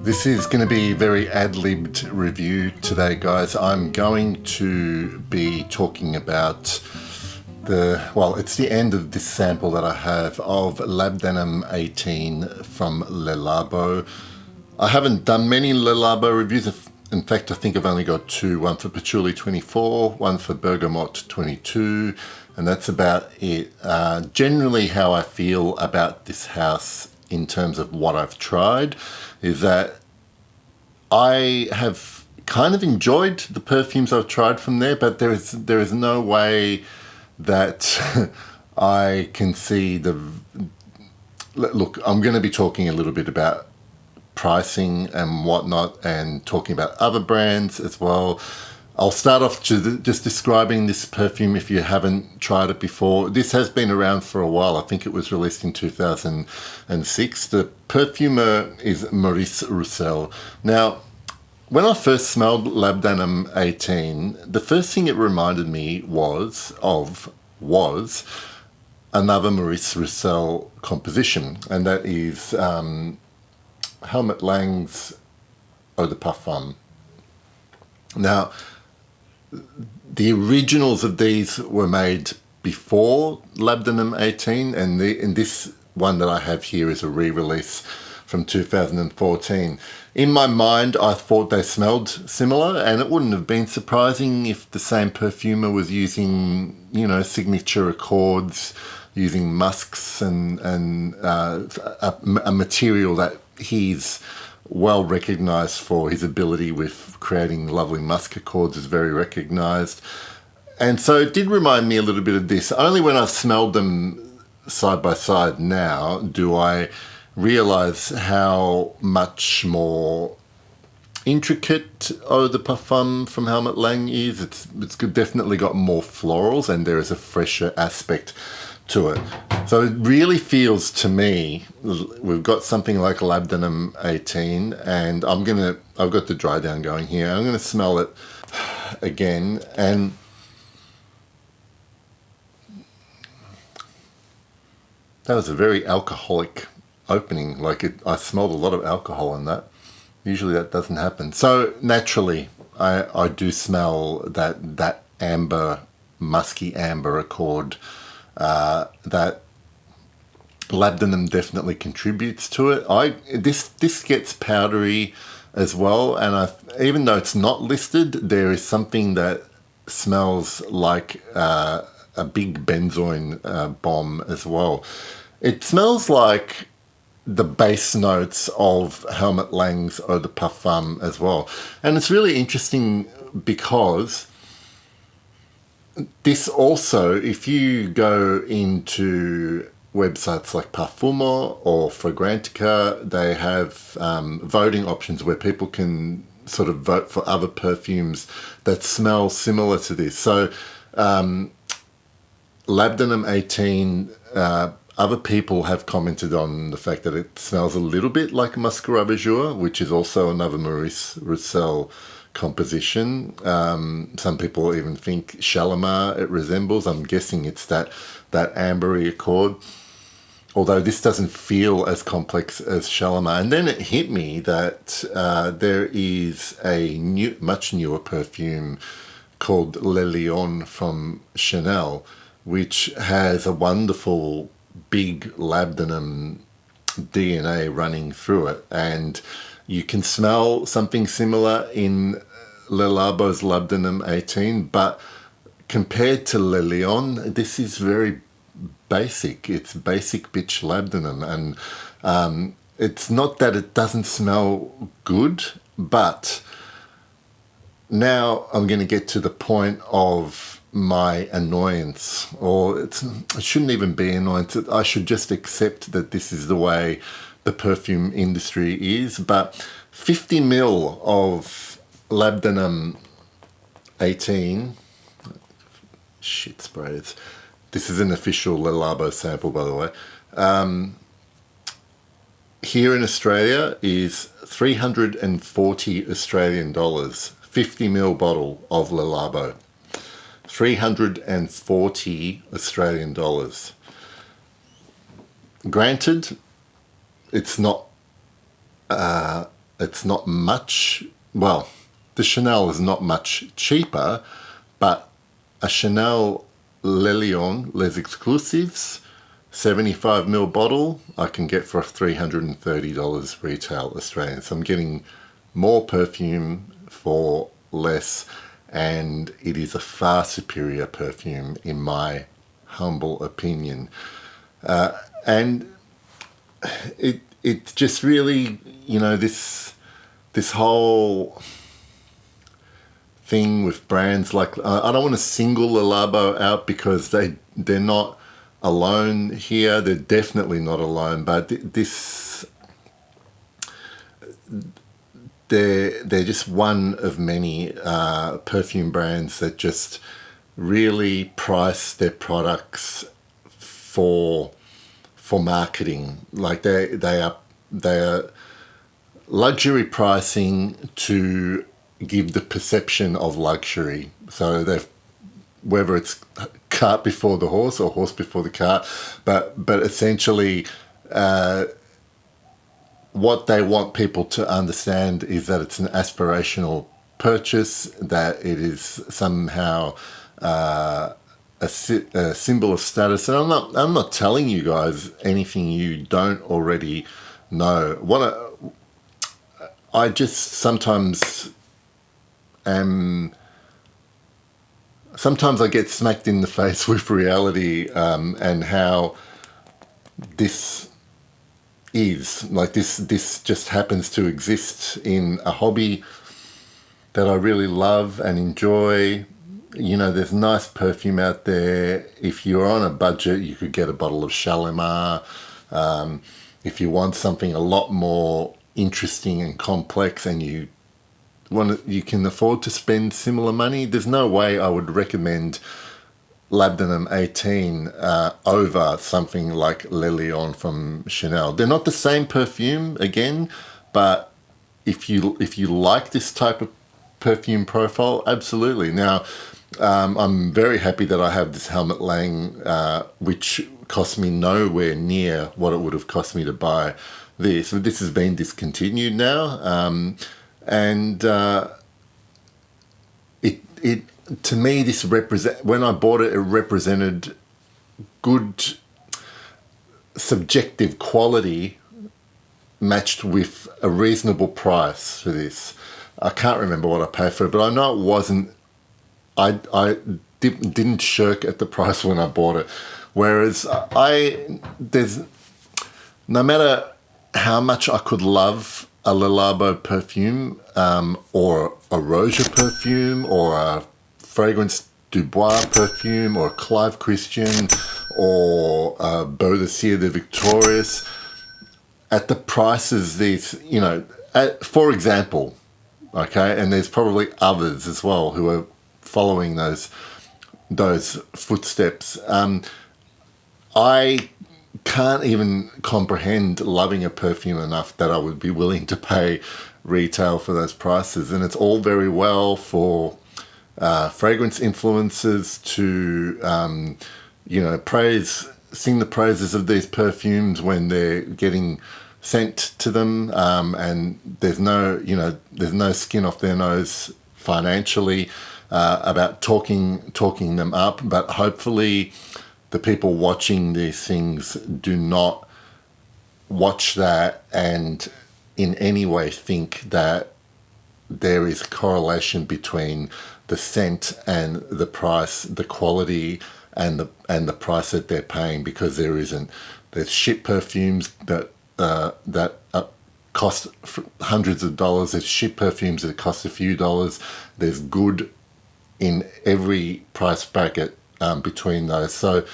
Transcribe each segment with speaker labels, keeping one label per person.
Speaker 1: This is going to be a very ad-libbed review today, guys. I'm going to be talking about it's the end of this sample that I have of Labdanum 18 from Labo. I haven't done many Labo reviews. In fact, I think I've only got two, one for Patchouli 24, one for Bergamot 22, and that's about it. Generally how I feel about this house in terms of what I've tried is that I have kind of enjoyed the perfumes I've tried from there, but there is no way that I can see the... Look, I'm going to be talking a little bit about pricing and whatnot and talking about other brands as well. I'll start off just describing this perfume if you haven't tried it before. This has been around for a while. I think it was released in 2006. The perfumer is Maurice Roussel. Now, when I first smelled Labdanum 18, the first thing it reminded me was another Maurice Roussel composition, and that is Helmut Lang's Eau de Parfum. Now, the originals of these were made before Labdanum 18, and this one that I have here is a re-release from 2014. In my mind, I thought they smelled similar, and it wouldn't have been surprising if the same perfumer was using, signature accords, using musks and a material that he's well recognized for. His ability with creating lovely musk accords is very recognized. And so it did remind me a little bit of this. Only when I've smelled them side by side now do I realize how much more intricate Eau de Parfum from Helmut Lang is. It's definitely got more florals, and there is a fresher aspect to it. So it really feels to me, we've got something like Labdanum 18, and I've got the dry down going here. I'm going to smell it again, and that was a very alcoholic opening. I smelled a lot of alcohol in that. Usually that doesn't happen. So naturally, I do smell that amber, musky amber accord. That Labdanum definitely contributes to it. This gets powdery as well, and even though it's not listed, there is something that smells like a big benzoin bomb as well. It smells like the base notes of Helmut Lang's Eau de Parfum as well. And it's really interesting because this also, if you go into websites like Parfumo or Fragrantica, they have voting options where people can sort of vote for other perfumes that smell similar to this. So Labdanum 18, other people have commented on the fact that it smells a little bit like Muscarat Jour, which is also another Maurice Roussel composition. Some people even think Shalimar it resembles. I'm guessing it's that ambery accord, although this doesn't feel as complex as Shalimar. And then it hit me that there is a much newer perfume called Le Lion from Chanel, which has a wonderful big Labdanum DNA running through it, and you can smell something similar in Le Labo's Labdanum 18, but compared to Le Lion, this is very basic. It's basic bitch Labdanum, and it's not that it doesn't smell good, but now I'm going to get to the point of my annoyance, or it shouldn't even be annoyance. I should just accept that this is the way the perfume industry is. But 50 ml of Labdanum 18, shit sprays. This is an official Le Labo sample, by the way. Here in Australia is 340 Australian dollars. 50 ml bottle of Le Labo. 340 Australian dollars. Granted, it's not it's not much, well, the Chanel is not much cheaper, but a Chanel Le Lion Les Exclusives 75ml bottle I can get for $330 retail Australian. So I'm getting more perfume for less, and it is a far superior perfume in my humble opinion. And it just really, this whole thing with brands like, I don't want to single the Labo out because they're not alone here. They're definitely not alone, but they're just one of many perfume brands that just really price their products for marketing. Like they are luxury pricing to give the perception of luxury. So whether it's cart before the horse or horse before the cart, but essentially what they want people to understand is that it's an aspirational purchase, that it is somehow a symbol of status. And I'm not telling you guys anything you don't already know. I just sometimes I get smacked in the face with reality, and how this is like this just happens to exist in a hobby that I really love and enjoy. There's nice perfume out there. If you're on a budget, you could get a bottle of Shalimar. If you want something a lot more interesting and complex, and you can afford to spend similar money, there's no way I would recommend Labdanum 18 over something like Le Lion from Chanel. They're not the same perfume, again, but if you like this type of perfume profile, absolutely. Now, I'm very happy that I have this Helmut Lang, which cost me nowhere near what it would have cost me to buy this. This has been discontinued now, and it to me, when I bought it, it represented good subjective quality matched with a reasonable price for this. I can't remember what I paid for it, but I know it wasn't. I didn't shirk at the price when I bought it. Whereas there's no matter how much I could love a Le Labo perfume, or a Roja perfume, or a Fragrance du Bois perfume, or a Clive Christian, or a Baudelaire de Victorious, at the prices these, for example, okay, and there's probably others as well who are following those footsteps. I can't even comprehend loving a perfume enough that I would be willing to pay retail for those prices. And it's all very well for fragrance influencers to, sing the praises of these perfumes when they're getting sent to them, and there's no skin off their nose financially about talking them up. But hopefully the people watching these things do not watch that and in any way think that there is a correlation between the scent and the price, the quality and the price that they're paying, because there isn't. There's shit perfumes that cost hundreds of dollars. There's shit perfumes that cost a few dollars. There's good in every price bracket between those. So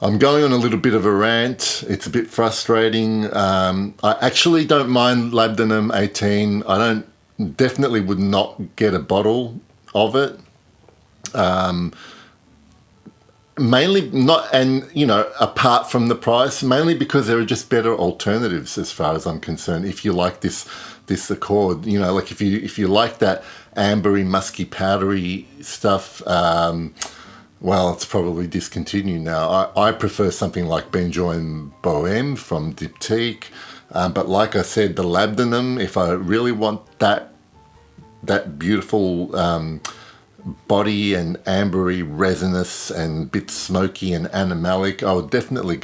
Speaker 1: I'm going on a little bit of a rant. It's a bit frustrating. I actually don't mind Labdanum 18. I definitely would not get a bottle of it. Mainly not, and apart from the price, mainly because there are just better alternatives as far as I'm concerned. If you like this accord, like if you like that ambery, musky, powdery stuff, well, it's probably discontinued now. I prefer something like Benjoin Bohème from Diptyque. But like I said, the Labdanum, if I really want that beautiful body and ambery resinous and bit smoky and animalic, I would definitely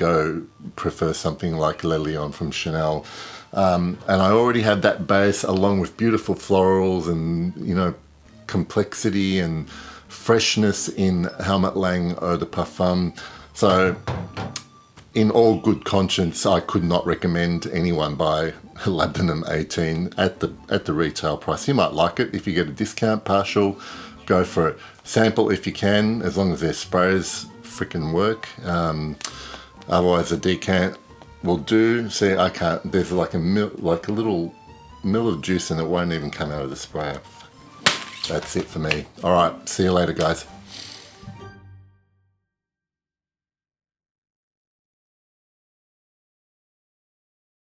Speaker 1: prefer something like Le Lion from Chanel. And I already had that base along with beautiful florals and, you know, complexity and freshness in Helmut Lang Eau de Parfum. So in all good conscience, I could not recommend anyone buy Labdanum 18 at the retail price. You might like it if you get a discount partial, go for it. Sample if you can, as long as their sprays freaking work. Otherwise, a decant will do. See, I can't. There's like a little mill of juice, and it won't even come out of the sprayer. That's it for me. All right, see you later, guys.